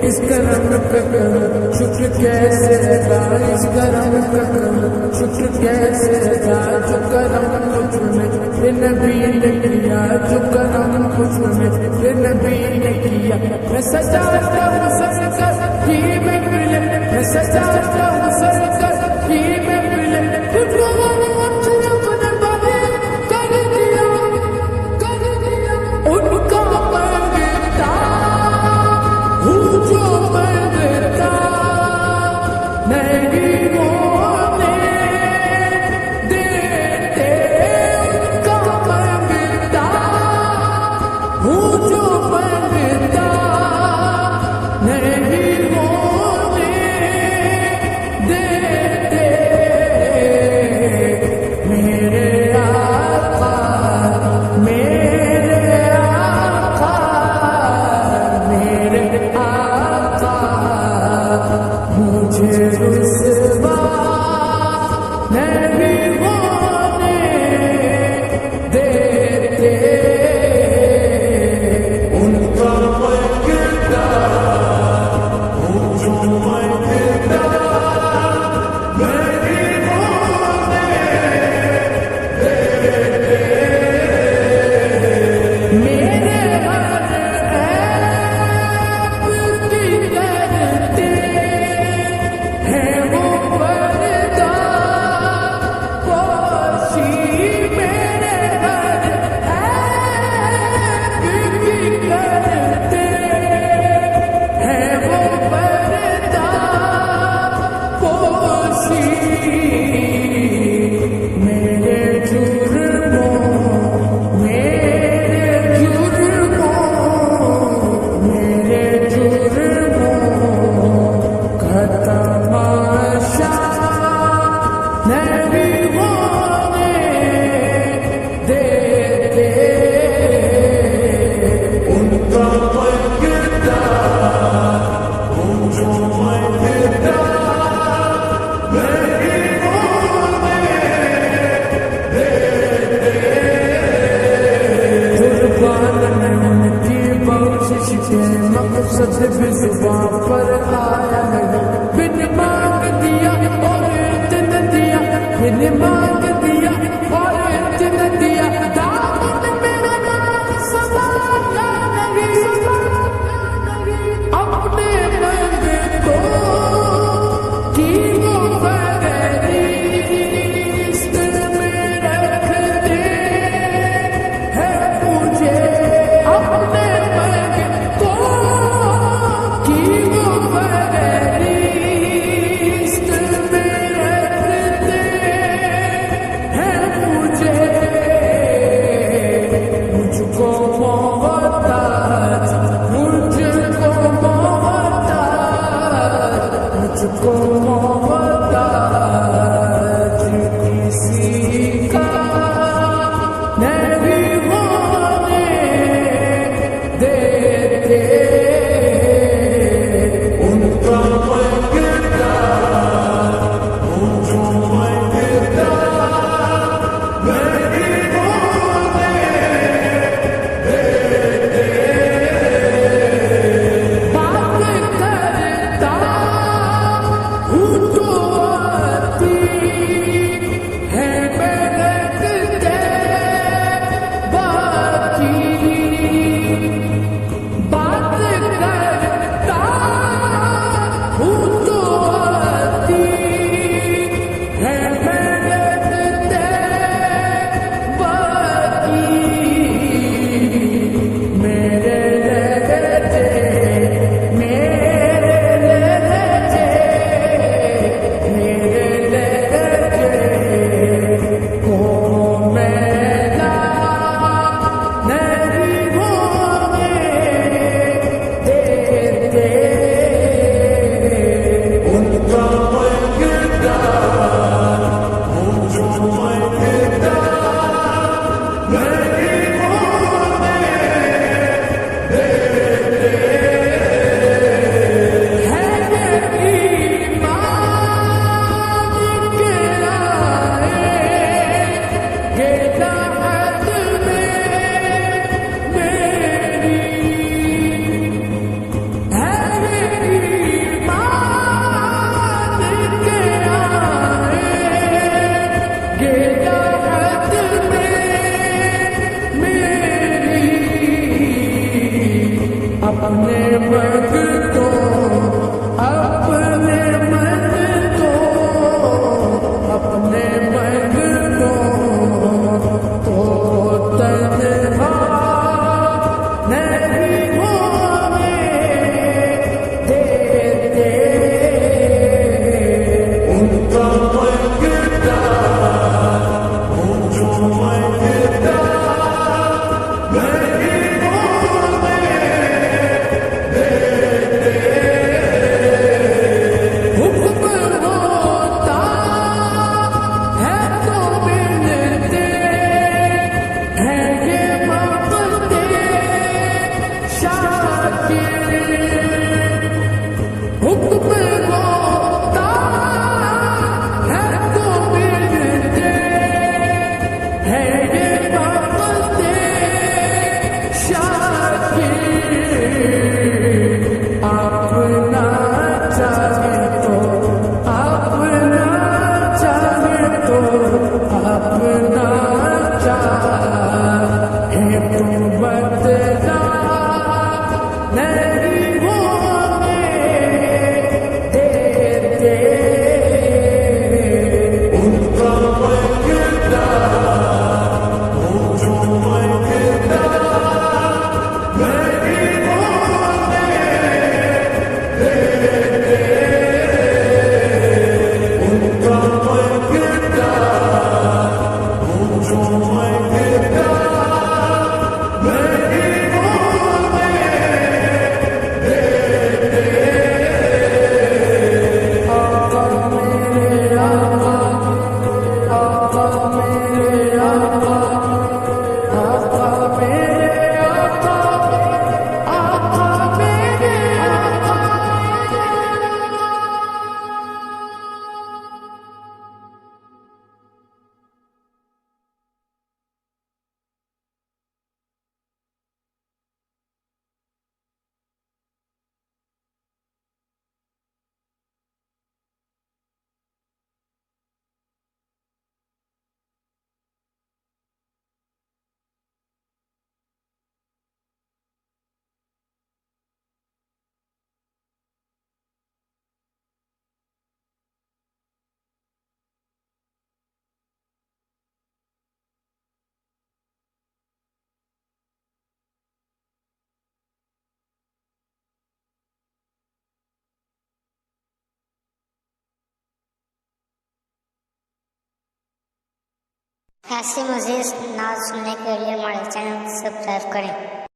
इस करम का शुक्र कैसे अदा, इस करम का शुक्र कैसे अदा, जो करम मुझ में ये नबी ने किया, जो करम मुझ में ये नबी ने किया। मैं सजाता हूँ सरकर ही में मिले, मैं सजाता हूँ सरकर ही में मिले, खुद को अपने बाबे कर दिया उनका मंगता हूँ जो मंगता नहीं होने देते, उनका मंगता हूँ जो मंगता नहीं होने देते। मेरे आका मेरे आका मेरे आका मुझे रुसवा नहीं होने देते। उनका मंगता हूँ जो मंगता नहीं होने देते। मेरे हर ऐप की करते हैं वो पर्दा पोशी, मेरे हर ऐप की करते हैं वो पर्दा पोशी। मेरे जुर्मों का तमाशा नहीं होने देते। उनका मंगता हूँ जो मंगता नहीं होने देते। कुर्बान में उनकी बख्शिश के मकसद भी जुबान पर आया है, बिन मांग दिया और इतना दिया, बिन मांग दिया और इतना दिया। दामन मेरा नाम समाया नहीं, अपने मंगतों की वो फहरिस्त में रखते हैं मुझे, अपने मंगतों की वो अपने मर्द को अपने मर्द को अपने मर्द को तन्हा नहीं होने देते उनका मर्दा वो जो मर्दा नहीं होने देते हुक्म होता है तो मिलते हैं ये मांगते शाकिर हुक्म होता है तो मिलते हैं ये मांगते शाकिर आप ना चाहे तो आप ना चाहे तो आप ना चाहे तो बदला नहीं होने देते उनका मर्दा वो जो मर्दा नहीं होने देते उनका मर्दा वो जो मर्दा नहीं होने देते आका मेरे आका मेरे आका मेरे आका मेरे आका ऐसे मज़े नाज सुनने के लिए हमारे चैनल को सब्सक्राइब करें।